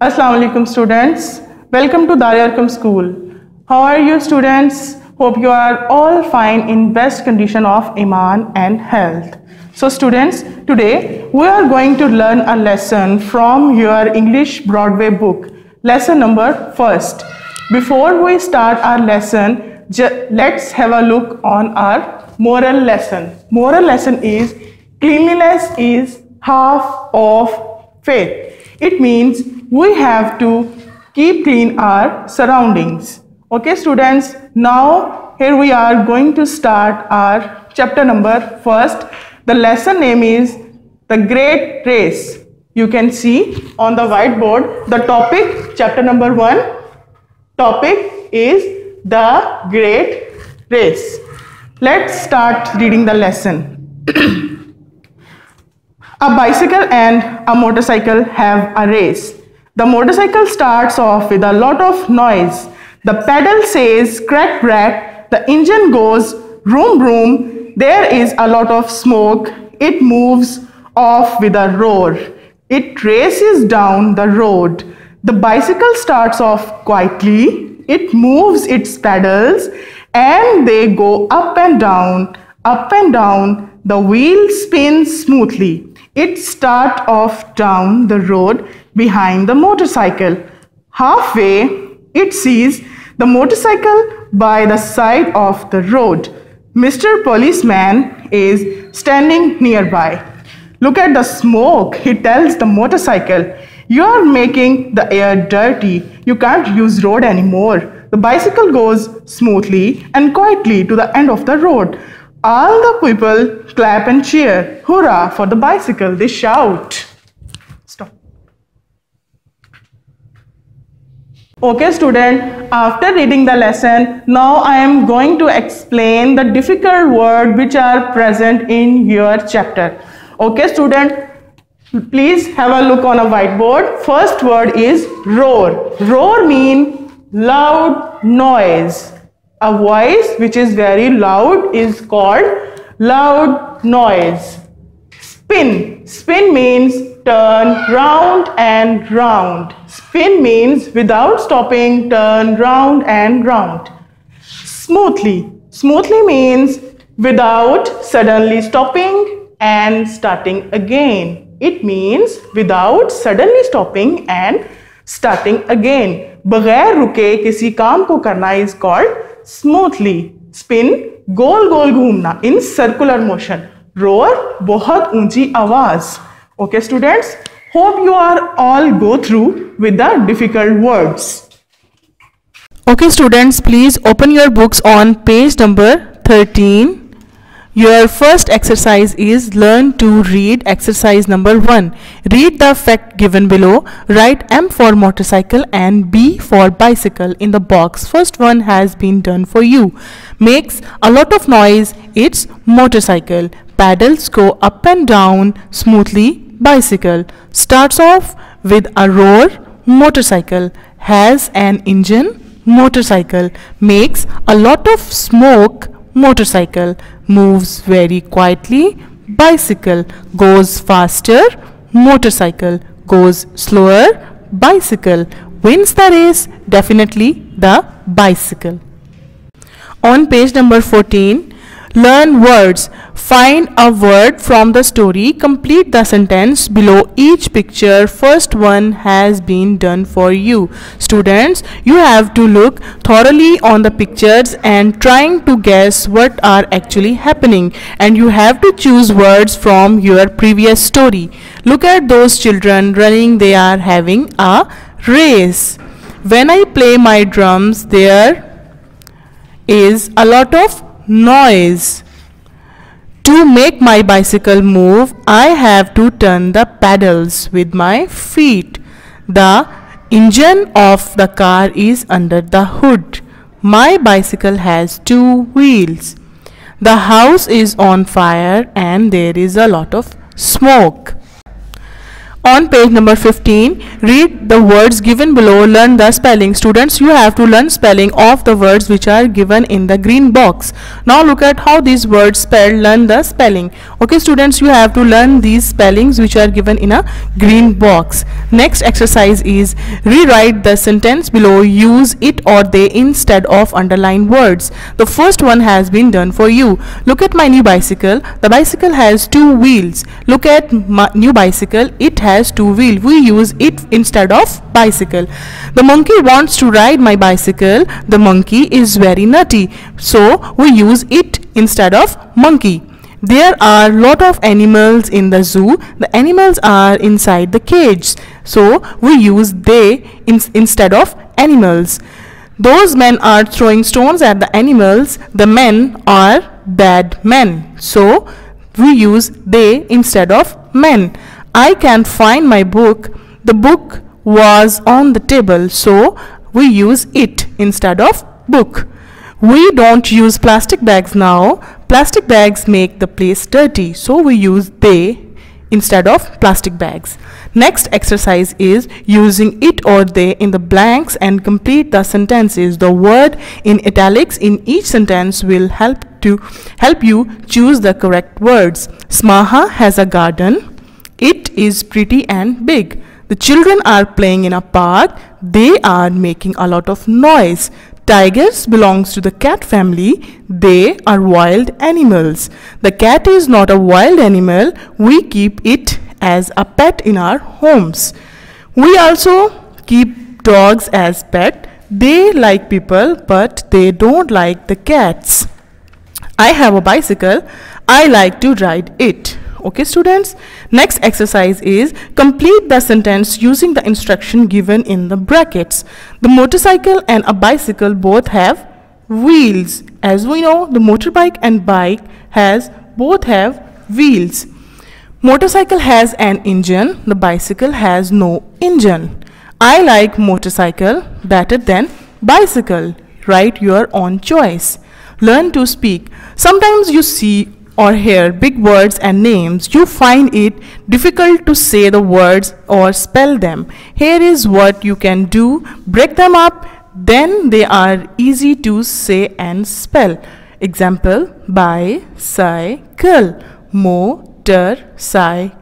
Assalamu alaikum students. Welcome to Darul School. How are you students? Hope you are all fine in best condition of Iman and health. So students, today we are going to learn a lesson from your English Broadway book. Lesson number 1st. Before we start our lesson, let's have a look on our moral lesson. Moral lesson is cleanliness is half of faith. It means we have to keep clean our surroundings. Okay students, now here we are going to start our chapter number 1st. The lesson name is The Great Race. You can see on the whiteboard the topic, chapter number 1. Topic is The Great Race. Let's start reading the lesson. A bicycle and a motorcycle have a race. The motorcycle starts off with a lot of noise. The pedal says crack crack. The engine goes vroom vroom. There is a lot of smoke. It moves off with a roar. It races down the road. The bicycle starts off quietly. It moves its pedals and they go up and down, up and down. The wheel spins smoothly. It starts off down the road behind the motorcycle. Halfway, it sees the motorcycle by the side of the road. Mr. Policeman is standing nearby. Look at the smoke, he tells the motorcycle. You are making the air dirty. You can't use road anymore. The bicycle goes smoothly and quietly to the end of the road. All the people clap and cheer. Hurrah for the bicycle, they shout. Stop. Okay student, after reading the lesson, now I am going to explain the difficult words which are present in your chapter. Okay student, please have a look on a whiteboard. First word is roar. Roar means loud noise. A voice which is very loud is called loud noise. Spin. Spin means turn round and round. Spin means without stopping, turn round and round. Smoothly. Smoothly means without suddenly stopping and starting again. It means without suddenly stopping and starting again. बगैर रुके किसी काम को करना is called smoothly. Spin, गोल गोल घूमना in circular motion. Roar, बहुत ऊंची आवाज. Okay students, hope you are all go through with the difficult words. Okay students, please open your books on page number 13. Your first exercise is learn to read exercise number 1. Read the fact given below. Write M for motorcycle and B for bicycle in the box. First one has been done for you. Makes a lot of noise. It's motorcycle. Pedals go up and down smoothly. Bicycle. Starts off with a roar. Motorcycle. Has an engine. Motorcycle. Makes a lot of smoke. Motorcycle. Moves very quietly. Bicycle. Goes faster. Motorcycle. Goes slower. Bicycle. Wins the race. Definitely the bicycle. On page number 14, learn words. Find a word from the story. Complete the sentence below each picture. First one has been done for you. Students, you have to look thoroughly on the pictures and trying to guess what are actually happening. And you have to choose words from your previous story. Look at those children running. They are having a race. When I play my drums, there is a lot of noise. To make my bicycle move, I have to turn the pedals with my feet. The engine of the car is under the hood. My bicycle has 2 wheels. The house is on fire and there is a lot of smoke. On page number 15, read the words given below, learn the spelling. Students, you have to learn spelling of the words which are given in the green box. Now look at how these words spelled, learn the spelling. Okay students, you have to learn these spellings which are given in a green box. Next exercise is rewrite the sentence below, use it or they instead of underlined words. The first one has been done for you. Look at my new bicycle. The bicycle has 2 wheels. Look at my new bicycle, it has 2 wheels. We use it instead of bicycle. The monkey wants to ride my bicycle. The monkey is very nutty, so we use it instead of monkey. There are lot of animals in the zoo. The animals are inside the cage, so we use they instead of animals. Those men are throwing stones at the animals. The men are bad men, so we use they instead of men. I can't find my book. The book was on the table, so we use it instead of book. We don't use plastic bags now. Plastic bags make the place dirty, so we use they instead of plastic bags. Next exercise is using it or they in the blanks and complete the sentences. The word in italics in each sentence will help you choose the correct words. Smaha has a garden. It is pretty and big. The children are playing in a park. They are making a lot of noise. Tigers belongs to the cat family. They are wild animals. The cat is not a wild animal. We keep it as a pet in our homes. We also keep dogs as pet. They like people, but they don't like the cats. I have a bicycle. I like to ride it. Okay students, next exercise is complete the sentence using the instruction given in the brackets. The motorcycle and a bicycle both have wheels. As we know, the motorbike and bike both have wheels. Motorcycle has an engine. The bicycle has no engine. I like motorcycle better than bicycle. Write your own choice. Learn to speak. Sometimes you see or hear big words and names. You find it difficult to say the words or spell them. Here is what you can do. Break them up, then they are easy to say and spell. Example, bicycle, motorcycle.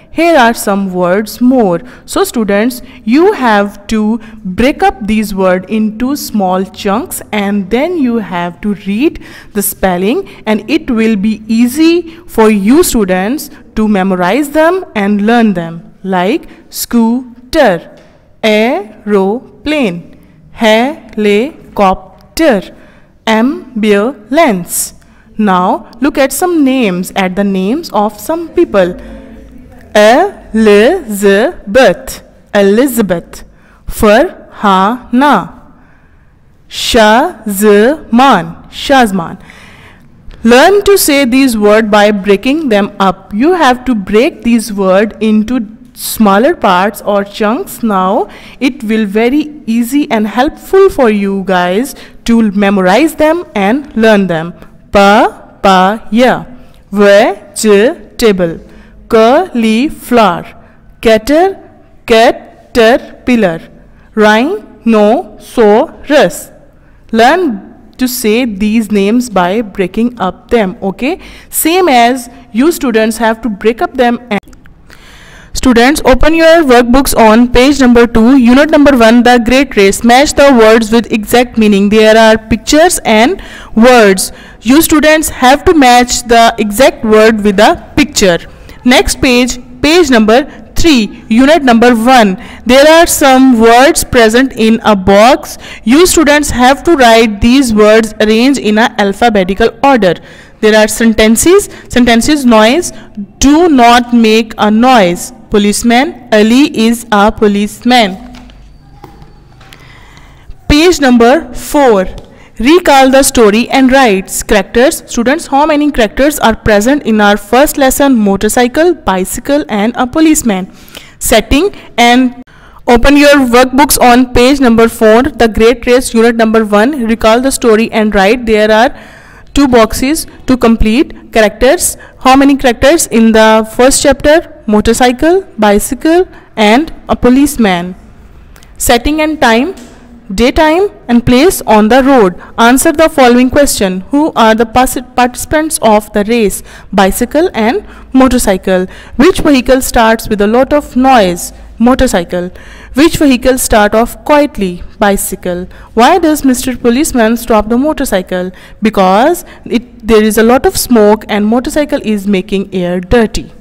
Here are some words more. So students, you have to break up these words into small chunks and then you have to read the spelling, and it will be easy for you students to memorize them and learn them. Like scooter, aeroplane, helicopter, ambulance. Now look at some names, at the names of some people. Elizabeth, Elizabeth. Farhana, Shazman, Shazman. Learn to say these words by breaking them up. You have to break these words into smaller parts or chunks. Now it will very easy and helpful for you guys to memorize them and learn them. Papaya, vegetable, cauliflower, caterpillar, rhinoceros. Learn to say these names by breaking up them. Okay, same as you students have to break up them. And students, open your workbooks on page number 2, unit number 1, the great race. Match the words with exact meaning. There are pictures and words. You students have to match the exact word with the picture. Next page, page number 3, unit number 1. There are some words present in a box. You students have to write these words arranged in an alphabetical order. There are sentences. Noise, do not make a noise. Policeman, Ali is a policeman. Page number 4. Recall the story and write. Characters. Students, how many characters are present in our first lesson? Motorcycle, bicycle and a policeman. Setting, and open your workbooks on page number 4, the great race, unit number 1. Recall the story and write. There are 2 boxes to complete characters. How many characters in the first chapter? Motorcycle, bicycle, and a policeman. Setting and time, daytime and place on the road. Answer the following question. Who are the participants of the race? Bicycle and motorcycle. Which vehicle starts with a lot of noise? Motorcycle. Which vehicle start off quietly? Bicycle. Why does Mr. Policeman stop the motorcycle? Because there is a lot of smoke and motorcycle is making air dirty.